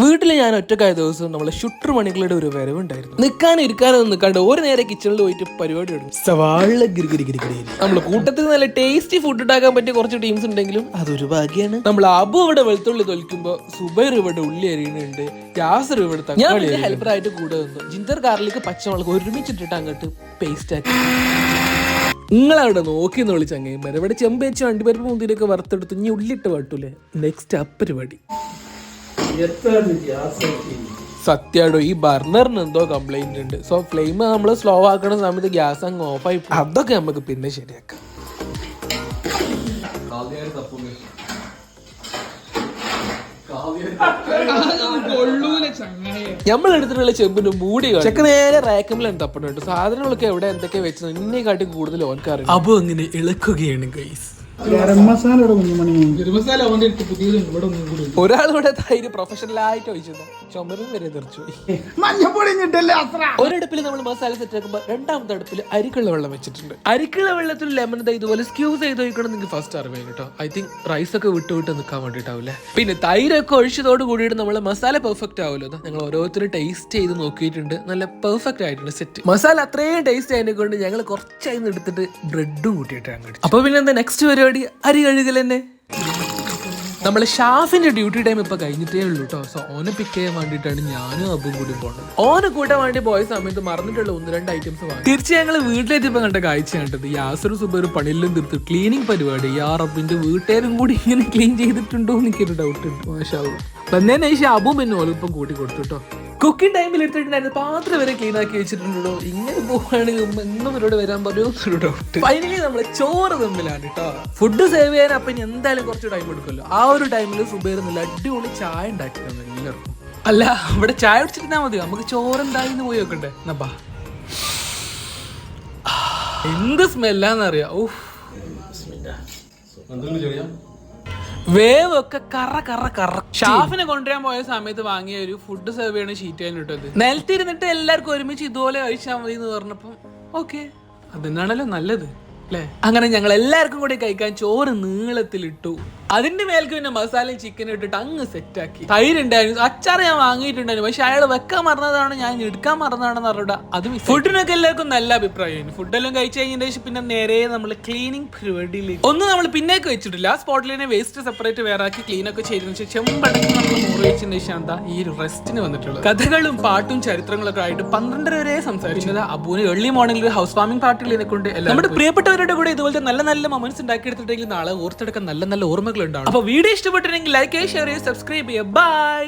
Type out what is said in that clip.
വീട്ടിൽ ഞാൻ ഒറ്റക്കായ ദിവസം നമ്മളെ ഷുട്ടർ മണികളുടെ ഒരു വരവുണ്ടായിരുന്നു. നിൽക്കാനും ഇരിക്കാനൊന്നും നിൽക്കാണ്ട് ഒരു നേരെ കിച്ചണിൽ പോയിട്ട് പരിപാടി തുടങ്ങി. സവാള ഗിരിഗിരിഗിരി. നമ്മൾ കൂട്ടത്തിൽ നല്ല ടേസ്റ്റി ഫുഡ് ഉണ്ടാക്കാൻ പറ്റിയ കുറച്ച് ടീംസ് ഉണ്ടെങ്കിലും അതൊരു ഭാഗ്യമാണ്. നമ്മൾ അബു ഇവിടെ വെളുത്തുള്ളി തൊലിക്കുമ്പോൾ സുബൈർ ഇവിടെ ഉള്ളി അരിയുന്നുണ്ട്, യാസർ ഇവിടെ തക്കാളി ഹെൽപ്പർ ആയിട്ട് കൂടെ വന്നു. ജിഞ്ചർ ഗാർലിക് പച്ചമുളക് ഒരുമിച്ചിട്ടിട്ട് അങ്ങോട്ട് പേസ്റ്റ് ആക്കി. നിങ്ങളവിടെ നോക്കി വിളിച്ചങ്ങ ഇവിടെ ചെമ്പ് വെച്ച് വണ്ടിപ്പരിപ്പ് മുന്തിരിയൊക്കെ വറുത്തെടുത്ത് ഇനി ഉള്ളിട്ട് വട്ടൂലേ. നെക്സ്റ്റ് പരിപാടി. സത്യാടോ ഈ ബർണറിന് എന്തോ കംപ്ലൈന്റ് ഉണ്ട്. സോ ഫ്ലെയിം നമ്മൾ സ്ലോ ആക്കണ സമയത്ത് ഗ്യാസ് അങ്ങ് ഓഫ് ആയി. അതൊക്കെ നമുക്ക് പിന്നെ ശരിയാക്കാം. നമ്മൾ എടുത്തിട്ടുള്ള ചെമ്പിന് മൂടി ചെക്ക് നേരെ റാക്കമിലാണ് തപ്പണുണ്ട്. സാധനങ്ങളൊക്കെ എവിടെ എന്തൊക്കെ വെച്ചത് ഇന്നെ കാട്ടി കൂടുതൽ ഓൻകാറ്. അപ്പൊ അങ്ങനെ ഇളക്കുകയാണ് ഗൈസ്. ഒരാളിവിടെ തൈര് പ്രൊഫഷണൽ ആയിട്ട് ഒഴിച്ചത് ചുമരും വരെ തെറിച്ചു. ഒരടുപ്പിൽ നമ്മൾ മസാല സെറ്റ് ആക്കുമ്പോൾ രണ്ടാമത്തെ അടുപ്പിൽ അരിക്കുള്ള വെള്ളം വെച്ചിട്ടുണ്ട്. അരിക്കുള്ള വെള്ളത്തിൽ ലെമൺ ഇതുപോലെ സ്ക്യൂസ് ചെയ്ത് ഒഴിക്കണം. നിങ്ങൾക്ക് ഫസ്റ്റ് അറിയാം കേട്ടോ. ഐ തിങ്ക് റൈസ് ഒക്കെ വിട്ട് നിൽക്കാൻ വേണ്ടിട്ടാവില്ലേ. പിന്നെ തൈരൊക്കെ ഒഴിച്ചതോട് കൂടിയിട്ട് നമ്മളെ മസാല പെർഫെക്റ്റ് ആവുമല്ലോ. ഞങ്ങൾ ഓരോരുത്തരും ടേസ്റ്റ് ചെയ്ത് നോക്കിയിട്ടുണ്ട്. നല്ല പെർഫെക്റ്റ് ആയിട്ടുണ്ട് സെറ്റ്. മസാല അത്രയും ടേസ്റ്റ് ആയതിനെ കൊണ്ട് ഞങ്ങൾ കുറച്ചായിരുന്നു എടുത്തിട്ട് ബ്രെഡും കൂട്ടിയിട്ടാണ്. അപ്പൊ പിന്നെ എന്താ നെക്സ്റ്റ് പരിപാടി? അരി കഴുകൽ തന്നെ. നമ്മളെ ഷാഫിന്റെ ഡ്യൂട്ടി ടൈം ഇപ്പൊ കഴിഞ്ഞിട്ടേ ഉള്ളൂ കേട്ടോ. സോ ഓനെ പിക്ക് ചെയ്യാൻ വേണ്ടിയിട്ടാണ് ഞാനും അബും കൂടി പോകുന്നത്. ഓനെ കൂട്ടാൻ വേണ്ടി പോയ സമയത്ത് മറന്നിട്ടുള്ള 1-2 ഐറ്റംസ് വാങ്ങി. തീർച്ചയായും ഞങ്ങൾ വീട്ടിലെത്തിയപ്പോ കണ്ട കാഴ്ച കണ്ടത് യാസറും സുബൈറും പണിയിലും തീർത്ത് ക്ലീനിങ് പരിപാടി. റബ്ബിന്റെ വീട്ടുകാരും കൂടി ഇങ്ങനെ ക്ലീൻ ചെയ്തിട്ടുണ്ടോ എനിക്കൊരു ഡൗട്ട് ഉണ്ട്. മാഷാ വന്നതിന് ശേഷം അബും പിന്നെ ഓലിപ്പം കൂട്ടി കൊടുത്തു കേട്ടോ. കുക്കിംഗ് ടൈമിൽ എടുത്തിട്ടുണ്ടായിരുന്നു. പാത്രം വരെ ക്ലീൻ ആക്കി വെച്ചിട്ടുണ്ടോ. ഇങ്ങനെ പോവുകയാണെങ്കിൽ എന്നും ഇവരോട് വരാൻ പറയുമോ ഡൗട്ട്. ഫൈനലി നമ്മള് ചോറ് തമ്മിലാണ് കേട്ടോ. ഫുഡ് സേവ് ചെയ്യാൻ അപ്പൊ ഇനി എന്തായാലും കുറച്ച് ടൈം എടുക്കുമല്ലോ. ആ ഒരു ടൈമിൽ സുബൈർ നല്ല അടിപൊളി ചായ ഉണ്ടാക്കി തന്നു എല്ലാവർക്കും. അല്ല ഇവിടെ ചായ കുടിച്ചിരുന്നാ മതി, നമുക്ക് ചോറ് എന്തായിന്ന് പോയി വെക്കണ്ടേ. നപ്പാ എന്ത് സ്മെല്ലാന്നറിയാം. വേവൊക്കെ കറ. ഷാഫിനെ കൊണ്ടുവരാൻ പോയ സമയത്ത് വാങ്ങിയ ഒരു ഫുഡ് സെർവ് ചെയ്യണ ഷീറ്റ് ആയിരുന്നു ഇട്ടത്. നിലത്തിരുന്നിട്ട് എല്ലാവർക്കും ഒരുമിച്ച് ഇതുപോലെ കഴിച്ചാൽ മതി എന്ന് പറഞ്ഞപ്പം ഓക്കെ അതെന്നാണല്ലോ നല്ലത് അല്ലേ. അങ്ങനെ ഞങ്ങൾ എല്ലാവർക്കും കൂടി കഴിക്കാൻ ചോറ് നീളത്തിലിട്ടു. അതിന്റെ മേൽക്ക് പിന്നെ മസാലയും ചിക്കനും ഇട്ടിട്ട് അങ്ങ് സെറ്റാക്കി. തൈരുണ്ടായിരുന്നു, അച്ചാർ ഞാൻ വാങ്ങിയിട്ടുണ്ടായിരുന്നു. പക്ഷെ അയാൾ വെക്കാൻ മറന്നതാണ്, ഞാൻ എടുക്കാൻ മറന്നതാണെന്ന് പറഞ്ഞിട്ട് അത് ഫുഡിനൊക്കെ എല്ലാവർക്കും നല്ല അഭിപ്രായമാണ്. ഫുഡെല്ലാം കഴിച്ചു കഴിഞ്ഞതിന് ശേഷം പിന്നെ നേരെ നമ്മൾ ക്ലീനിങ് പരിപാടിയിലേക്ക്. ഒന്നും നമ്മൾ പിന്നേക്ക് വെച്ചിട്ടില്ല. ആ സ്പോട്ടിൽ തന്നെ വേസ്റ്റ് സെപ്പറേറ്റ് വേറെ ആക്കി ക്ലീൻ ഒക്കെ ചെയ്തതിനു ശേഷം ചെമ്പടങ്ങി നമ്മൾ മൂറ് വെച്ചതിന് ശേഷം എന്താ ഈ റെസ്റ്റിന് വന്നിട്ടുള്ളത്. കഥകളും പാട്ടും ചരിത്രങ്ങളൊക്കെ ആയിട്ട് 12 വരെ സംസാരിച്ചത്. അബുവിന് ഏർലി മോർണിംഗിൽ ഹൗസ് വാമിംഗ് പാർട്ടിയിൽ കൊണ്ട് നമ്മുടെ പ്രിയപ്പെട്ടവരുടെ കൂടെ ഇതുപോലത്തെ നല്ല നല്ല മൊമെന്റ്സ് ഉണ്ടാക്കിയെടുത്തിട്ടുണ്ടെങ്കിൽ നാളെ ഓർത്തെടുക്കാൻ നല്ല നല്ല ഓർമ്മകൾ ഉണ്ടാവും. അപ്പൊ വീഡിയോ ഇഷ്ടപ്പെട്ടിട്ടുണ്ടെങ്കിൽ ലൈക്ക് ചെയ്യുക, ഷെയർ ചെയ്യുക, സബ്സ്ക്രൈബ് ചെയ്യുക. ബൈ.